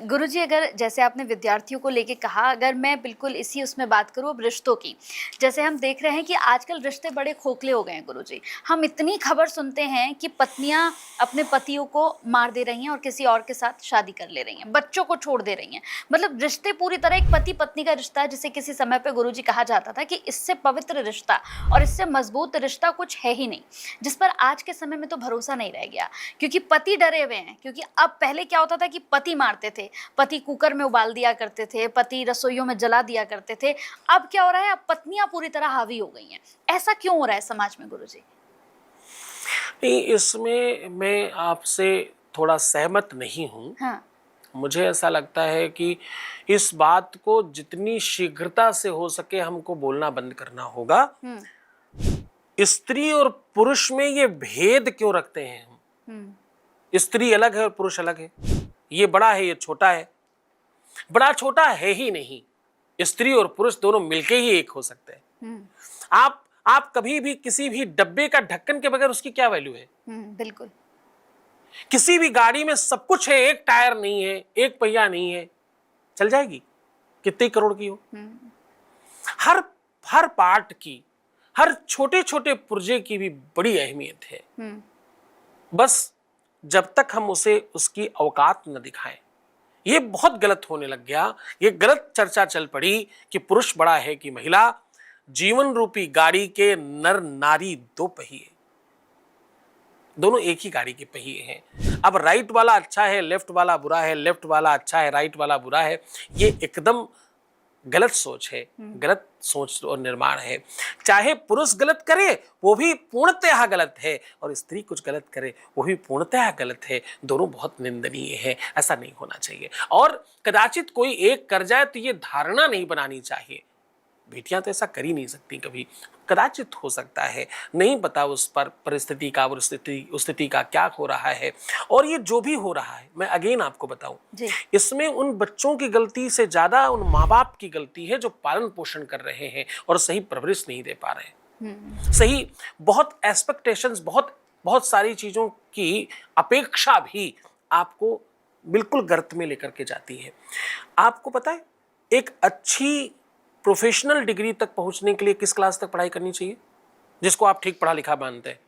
गुरुजी, अगर जैसे आपने विद्यार्थियों को लेके कहा, अगर मैं बिल्कुल इसी उसमें बात करूँ अब रिश्तों की, जैसे हम देख रहे हैं कि आजकल रिश्ते बड़े खोखले हो गए हैं गुरुजी। हम इतनी खबर सुनते हैं कि पत्नियां अपने पतियों को मार दे रही हैं और किसी और के साथ शादी कर ले रही हैं, बच्चों को छोड़ दे रही हैं। मतलब रिश्ते पूरी तरह एक पति पत्नी का रिश्ता है, जिसे किसी समय पे गुरुजी कहा जाता था कि इससे पवित्र रिश्ता और इससे मजबूत रिश्ता कुछ है ही नहीं, जिस पर आज के समय में तो भरोसा नहीं रह गया, क्योंकि पति डरे हुए हैं। क्योंकि अब पहले क्या होता था कि पति मारते थे, पति कुकर में उबाल दिया करते थे, पति रसोइयों में जला दिया करते थे। अब क्या हो रहा है, अब पत्नियां पूरी तरह हावी हो गई हैं। ऐसा क्यों हो रहा है समाज में गुरुजी? नहीं, इसमें मैं आपसे थोड़ा सहमत नहीं हूँ। हाँ। मुझे ऐसा लगता है कि इस बात को जितनी शीघ्रता से हो सके हमको बोलना बंद करना होगा। स्त्री और पुरुष में ये भेद क्यों रखते हैं हम? स्त्री अलग है और पुरुष अलग है, ये बड़ा है ये छोटा है। बड़ा छोटा है ही नहीं, स्त्री और पुरुष दोनों मिलके ही एक हो सकते हैं। आप कभी भी किसी भी डब्बे का ढक्कन के बगैर उसकी क्या वैल्यू है? बिल्कुल। किसी भी गाड़ी में सब कुछ है, एक टायर नहीं है, एक पहिया नहीं है, चल जाएगी कितने करोड़ की हो। हर हर पार्ट की, हर छोटे छोटे पुर्जे की भी बड़ी अहमियत है। बस जब तक हम उसे उसकी औकात न दिखाएं। ये बहुत गलत होने लग गया, ये गलत चर्चा चल पड़ी कि पुरुष बड़ा है कि महिला। जीवन रूपी गाड़ी के नर नारी दो पहिए, दोनों एक ही गाड़ी के पहिए हैं। अब राइट वाला अच्छा है, लेफ्ट वाला बुरा है, लेफ्ट वाला अच्छा है, राइट वाला बुरा है, ये एकदम गलत सोच है, गलत सोच और निर्माण है। चाहे पुरुष गलत करे वो भी पूर्णतः गलत है, और स्त्री कुछ गलत करे वो भी पूर्णतः गलत है। दोनों बहुत निंदनीय है, ऐसा नहीं होना चाहिए। और कदाचित कोई एक कर जाए तो ये धारणा नहीं बनानी चाहिए, बेटियां तो ऐसा कर ही नहीं सकती कभी। कदाचित हो सकता है, नहीं पता उस पर परिस्थिति का, उस स्थिति का क्या हो रहा है। और ये जो भी हो रहा है, मैं अगेन आपको बताऊं, इसमें उन बच्चों की गलती से ज्यादा उन माँ बाप की गलती है जो पालन पोषण कर रहे हैं और सही परवरिश नहीं दे पा रहे। सही बहुत एक्सपेक्टेशंस, बहुत सारी चीजों की अपेक्षा भी आपको बिल्कुल गर्त में लेकर के जाती है। आपको पता है, एक अच्छी प्रोफेशनल डिग्री तक पहुंचने के लिए किस क्लास तक पढ़ाई करनी चाहिए, जिसको आप ठीक पढ़ा लिखा मानते हैं?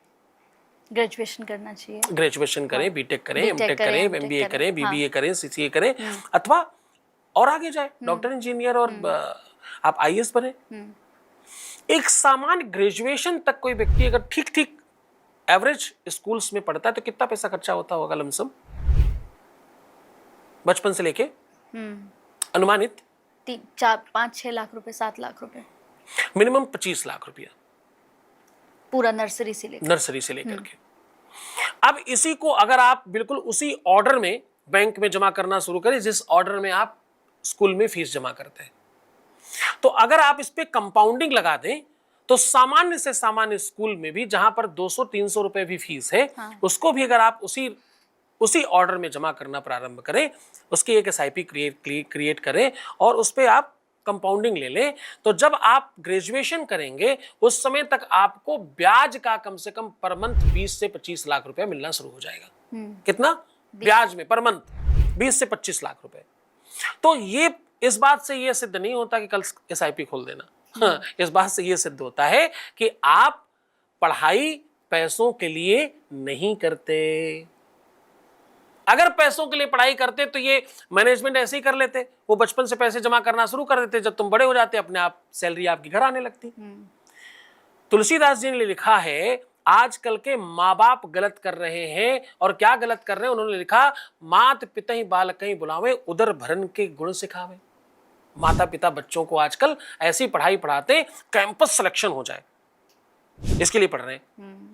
ग्रेजुएशन करना चाहिए। ग्रेजुएशन करें, बीटेक करें, एमटेक करें, एमबीए करें, बीबीए करें, सीसीए करें, अथवा और आगे जाए डॉक्टर, इंजीनियर और आप आईएएस बने। एक सामान्य ग्रेजुएशन तक कोई व्यक्ति अगर ठीक ठीक एवरेज स्कूल्स में पढ़ता है तो कितना पैसा खर्चा होता होगा लमसम, बचपन से लेके अनुमानित 4-5-6 लाख रुपए, 7 लाख रुपए, मिनिमम 25 लाख रुपया, पूरा नर्सरी से लेकर के। अब इसी को अगर आप बिल्कुल उसी ऑर्डर में बैंक में जमा करना शुरू करें जिस ऑर्डर में आप स्कूल में फीस जमा करते हैं, तो अगर आप इस पे कंपाउंडिंग लगा दें तो सामान्य से सामान्य स्कूल में भी जहां पर 200-300 रुपए भी फीस है, उसको भी अगर आप उसी ऑर्डर में जमा करना प्रारंभ करें, उसकी एक एसआईपी क्रिएट करें और उस पर आप कंपाउंडिंग ले लें, तो जब आप ग्रेजुएशन करेंगे उस समय तक आपको ब्याज का कम से कम पर मंथ 20 से 25 लाख रुपए मिलना शुरू हो जाएगा। कितना ब्याज में पर मंथ? 20 से 25 लाख रुपए। तो ये इस बात से ये सिद्ध नहीं होता कि कल एसआईपी खोल देना। हाँ, इस बात से ये सिद्ध होता है कि आप पढ़ाई पैसों के लिए नहीं करते। अगर पैसों के लिए पढ़ाई करते तो ये मैनेजमेंट ऐसे ही कर लेते, वो बचपन से पैसे जमा करना शुरू कर देते, जब तुम बड़े हो जाते अपने आप सैलरी आपके घर आने लगती। तुलसीदास जी ने लिखा है, आजकल के माँ बाप गलत कर रहे हैं, और क्या गलत कर रहे हैं? उन्होंने लिखा, मात पिता ही बालक ही बुलावे, उदर भरन के गुण सिखावे। माता पिता बच्चों को आजकल ऐसी पढ़ाई पढ़ाते कैंपस सिलेक्शन हो जाए, इसके लिए पढ़ रहे हैं।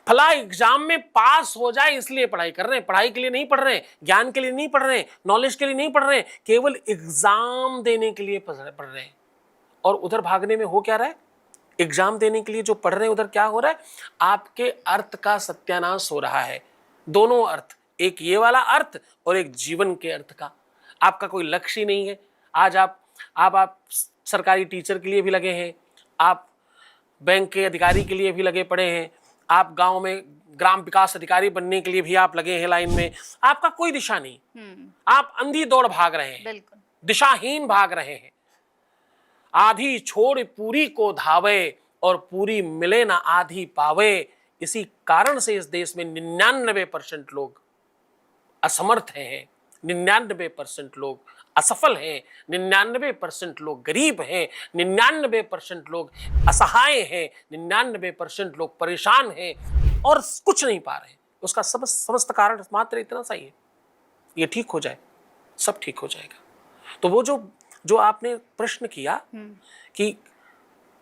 फला एग्जाम में पास हो जाए इसलिए पढ़ाई कर रहे हैं। पढ़ाई के लिए नहीं पढ़ रहे हैं, ज्ञान के लिए नहीं पढ़ रहे हैं, नॉलेज के लिए नहीं पढ़ रहे हैं, केवल एग्जाम देने के लिए पढ़ रहे हैं। और उधर भागने में हो क्या रहा है? एग्जाम देने के लिए जो पढ़ रहे हैं उधर क्या हो रहा है? आपके अर्थ का सत्यानाश हो रहा है। दोनों अर्थ, एक ये वाला अर्थ और एक जीवन के अर्थ का। आपका कोई लक्ष्य ही नहीं है। आज आप सरकारी टीचर के लिए भी लगे हैं, आप बैंक के अधिकारी के लिए भी लगे पड़े हैं, आप गांव में ग्राम विकास अधिकारी बनने के लिए भी आप लगे हैं लाइन में, आपका कोई दिशा नहीं, आप अंधी दौड़ भाग रहे हैं, बिल्कुल दिशाहीन भाग रहे हैं। आधी छोड़ पूरी को धावे और पूरी मिले ना आधी पावे। इसी कारण से इस देश में 99% लोग असमर्थ हैं, 99% लोग असफल हैं, 99% लोग गरीब हैं, 99% लोग असहाय हैं, 99% लोग परेशान हैं और कुछ नहीं पा रहे हैं। उसका समस्त कारण मात्र इतना सा ही है, ये ठीक हो जाए, सब ठीक हो जाएगा। तो वो जो आपने प्रश्न किया कि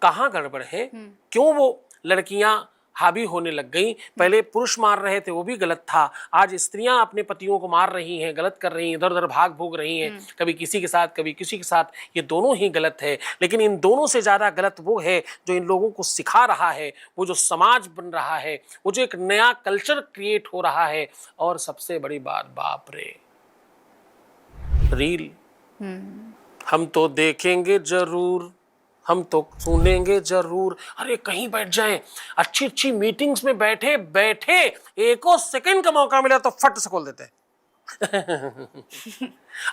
कहाँ गड़बड़ है, क्यों वो लड़कियां हावी होने लग गई, पहले पुरुष मार रहे थे वो भी गलत था, आज स्त्रियां अपने पतियों को मार रही हैं, गलत कर रही हैं, इधर उधर भाग भोग रही हैं, कभी किसी के साथ कभी किसी के साथ, ये दोनों ही गलत है। लेकिन इन दोनों से ज्यादा गलत वो है जो इन लोगों को सिखा रहा है, वो जो समाज बन रहा है, वो जो एक नया कल्चर क्रिएट हो रहा है। और सबसे बड़ी बात, बाप रे, रील हम तो देखेंगे जरूर, हम तो सुनेंगे जरूर। अरे कहीं बैठ जाएं, अच्छी अच्छी मीटिंग्स में बैठे बैठे एको सेकंड का मौका मिला तो फट से खोल देते हैं।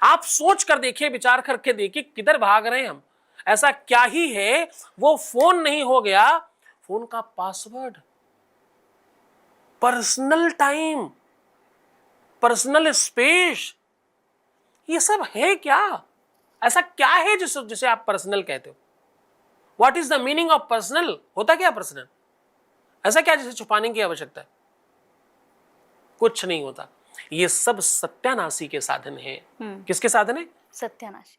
आप सोच कर देखिए, विचार करके देखिए, किधर भाग रहे हैं हम। ऐसा क्या ही है, वो फोन नहीं हो गया, फोन का password, personal time, personal space, ये सब है क्या? ऐसा क्या है जिसे आप पर्सनल कहते हो? What is the meaning of personal? होता क्या पर्सनल? ऐसा क्या जिसे छुपाने की आवश्यकता है? कुछ नहीं होता। ये सब सत्यानाशी के साधन है। किसके साधन है? सत्यानाशी।